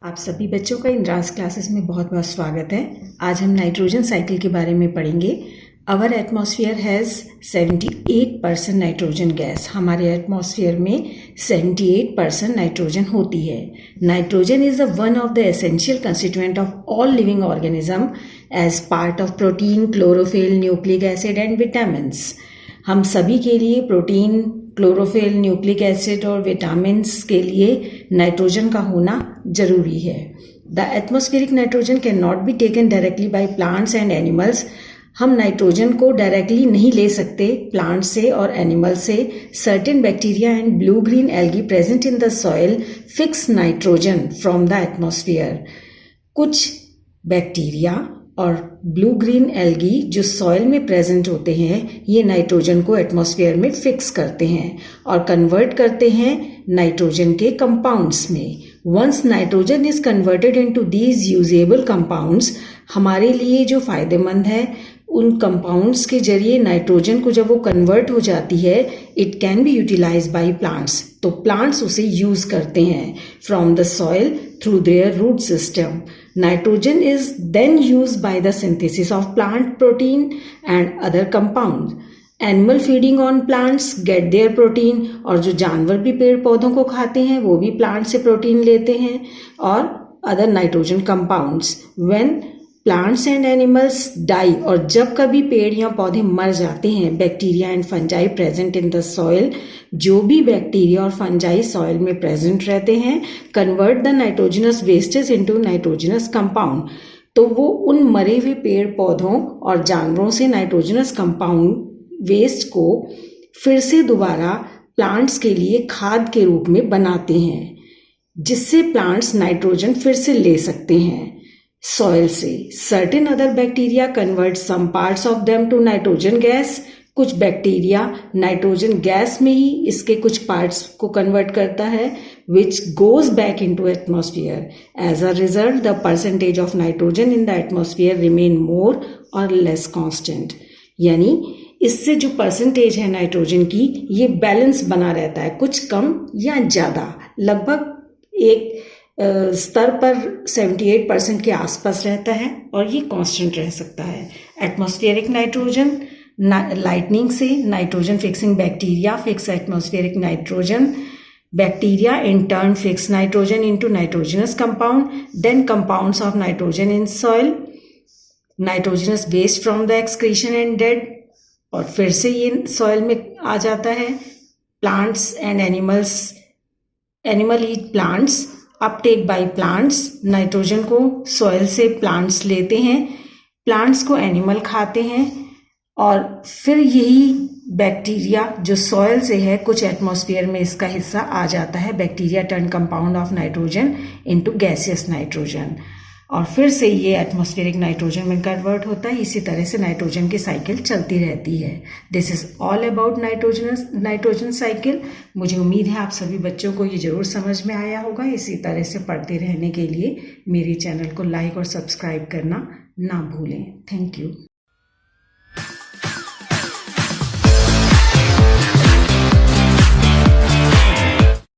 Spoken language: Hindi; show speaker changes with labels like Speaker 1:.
Speaker 1: आप सभी बच्चों का इंद्रास क्लासेस में बहुत बहुत स्वागत है। आज हम नाइट्रोजन साइकिल के बारे में पढ़ेंगे। Our atmosphere has 78% nitrogen gas. हमारे एटमॉस्फेयर में 78% नाइट्रोजन होती है। Nitrogen is one of the essential constituent of all living organism as part of protein, chlorophyll, nucleic acid and vitamins. हम सभी के लिए प्रोटीन, क्लोरोफिल, न्यूक्लिक एसिड और विटामिन्स के लिए नाइट्रोजन का होना जरूरी है। The atmospheric nitrogen can not be taken directly by plants and animals. हम नाइट्रोजन को डायरेक्टली नहीं ले सकते प्लांट से और एनिमल से। Certain bacteria and blue green algae present in the soil fix nitrogen from the atmosphere. कुछ बैक्टीरिया और ब्लू ग्रीन एल्गी जो सॉइल में प्रेजेंट होते हैं, ये नाइट्रोजन को एटमॉस्फेयर में फिक्स करते हैं और कन्वर्ट करते हैं नाइट्रोजन के कंपाउंड्स में। Once nitrogen is converted into these usable compounds, हमारे लिए जो फायदेमंद है उन कंपाउंड्स के जरिए नाइट्रोजन को जब वो कन्वर्ट हो जाती है, it can be utilized by plants. तो प्लांट्स उसे यूज करते हैं from the soil through their root system. Nitrogen is then used by the synthesis of plant protein and other compounds. Animal feeding on plants get their protein, और जो जानवर भी पेड़ पौधों को खाते हैं वो भी प्लांट से प्रोटीन लेते हैं और other nitrogen compounds. When plants and animals die, और जब कभी पेड़ या पौधे मर जाते हैं, bacteria and fungi present in the soil, जो भी बैक्टीरिया और फंजाई सॉइल में प्रेजेंट रहते हैं, convert the nitrogenous wastage into nitrogenous compound. तो वो उन मरे हुए पेड़ पौधों और जानवरों से नाइट्रोजनस कंपाउंड वेस्ट को फिर से दोबारा प्लांट्स के लिए खाद के रूप में बनाते हैं, जिससे प्लांट्स नाइट्रोजन फिर से ले सकते हैं सॉइल से। Certain other bacteria convert some parts of them to nitrogen gas. कुछ बैक्टीरिया नाइट्रोजन गैस में ही इसके कुछ पार्ट्स को कन्वर्ट करता है, which goes back into atmosphere. As a result the percentage of nitrogen in the atmosphere remain more और लेस कांस्टेंट। यानी इससे जो परसेंटेज है नाइट्रोजन की, ये बैलेंस बना रहता है, कुछ कम या ज़्यादा, लगभग एक स्तर पर 78% के आसपास रहता है और ये कांस्टेंट रह सकता है। एटमॉस्फेरिक नाइट्रोजन, लाइटनिंग से nitrogen fixing bacteria fix atmospheric nitrogen. Bacteria in turn fix nitrogen into nitrogenous compound, then compounds of nitrogen in soil, nitrogenous waste from the excretion and dead, और फिर से ये सॉइल में आ जाता है। Plants and animals, animal eat plants, Uptake by plants. Nitrogen को सॉइल से प्लांट्स लेते हैं, प्लांट्स को एनिमल खाते हैं और फिर यही बैक्टीरिया जो सॉइल से है, कुछ एटमॉस्फेयर में इसका हिस्सा आ जाता है। Bacteria turn compound of nitrogen into gaseous nitrogen और फिर से ये एटमॉस्फेरिक नाइट्रोजन में कन्वर्ट होता है। इसी तरह से नाइट्रोजन की साइकिल चलती रहती है। This is all about nitrogen cycle. मुझे उम्मीद है आप सभी बच्चों को ये जरूर समझ में आया होगा। इसी तरह से पढ़ते रहने के लिए मेरे चैनल को लाइक और सब्सक्राइब करना ना भूलें। Thank you.